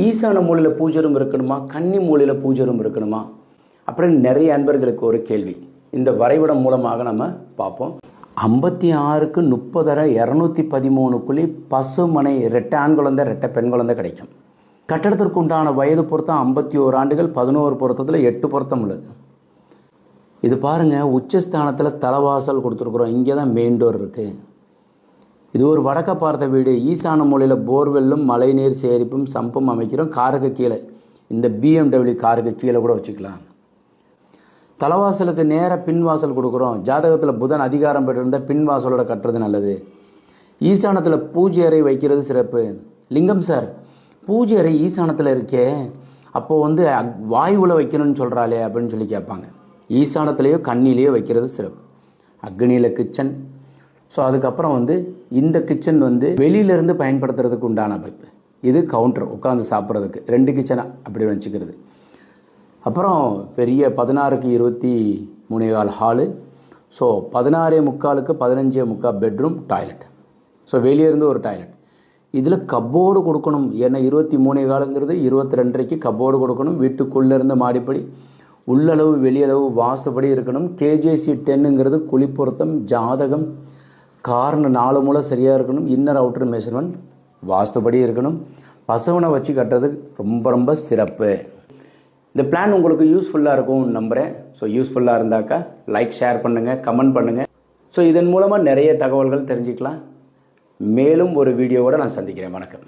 ஈசான மூலையில் பூஜை ரூம் இருக்கணுமா, கன்னி மூலையில் பூஜை ரூம் இருக்கணுமா அப்படின்னு நிறைய அன்பர்களுக்கு ஒரு கேள்வி. இந்த வரைபடம் மூலமாக நம்ம பார்ப்போம். 56க்கு 30 213 பசுமனை ரெட்டை ஆண் குழந்தை ரெட்டை பெண் குழந்தை கிடைக்கும். கட்டடத்திற்கு உண்டான வயது பொருத்தம் 51 ஆண்டுகள், 11 பொருத்தத்தில் 8 பொருத்தம் உள்ளது. இது பாருங்கள், உச்சஸ்தானத்தில் தலைவாசல் கொடுத்துருக்குறோம். இங்கே தான் மெயின் டோர் இருக்குது. இது ஒரு வடக்க பார்த்த வீடு. ஈசான மூலையில் போர்வெல்லும் மழைநீர் சேரிப்பும் சம்பும் அமைக்கிறோம். காருக்கு கீழே இந்த BMW காருக்கு கீழே கூட வச்சுக்கலாம். தலைவாசலுக்கு நேராக பின்வாசல் கொடுக்குறோம். ஜாதகத்தில் புதன் அதிகாரம் பெற்றிருந்தால் பின்வாசலோட கட்டுறது நல்லது. ஈசானத்தில் பூஜை அறை வைக்கிறது சிறப்பு. லிங்கம் சார், பூஜை அறை ஈசானத்தில் இருக்கே, அப்போது வாயுவில் வைக்கணும்னு சொல்கிறாளே அப்படின்னு சொல்லி கேட்பாங்க. ஈசானத்திலேயோ கண்ணிலேயோ வைக்கிறது சிறப்பு. அக்னியில் கிச்சன். ஸோ அதுக்கப்புறம் இந்த கிச்சன் வெளியிலேருந்து பயன்படுத்துறதுக்கு உண்டான அமைப்பு. இது கவுண்டர், உட்காந்து சாப்பிட்றதுக்கு 2 கிச்சனாக அப்படி வச்சுக்கிறது. அப்புறம் பெரிய 16க்கு 23.25 ஹாலு. ஸோ 16:45க்கு 15:45 பெட்ரூம், டாய்லெட். ஸோ வெளியேருந்து ஒரு டாய்லெட். இதில் கப்போர்டு கொடுக்கணும். ஏன்னா 23.25ங்கிறது 22:30க்கு கப்போர்டு கொடுக்கணும். வீட்டுக்குள்ளேருந்து மாடிப்படி, உள்ளளவு வெளியளவு வாஸ்துபடி இருக்கணும். KJC 10ங்கிறது குழி பொருத்தம், ஜாதகம், கார்னர் 4 மூலை சரியாக இருக்கணும். இன்னர் அவுட்டர் மெஷர்மெண்ட் வாஸ்துபடி இருக்கணும். பசவனை வச்சு கட்டுறது ரொம்ப ரொம்ப சிறப்பு. இந்த பிளான் உங்களுக்கு யூஸ்ஃபுல்லாக இருக்கும்னு நம்புகிறேன். ஸோ யூஸ்ஃபுல்லாக இருந்தாக்கா லைக், ஷேர் பண்ணுங்கள், கமெண்ட் பண்ணுங்கள். ஸோ இதன் மூலமாக நிறைய தகவல்கள் தெரிஞ்சுக்கலாம். மேலும் ஒரு வீடியோவோடு நான் சந்திக்கிறேன். வணக்கம்.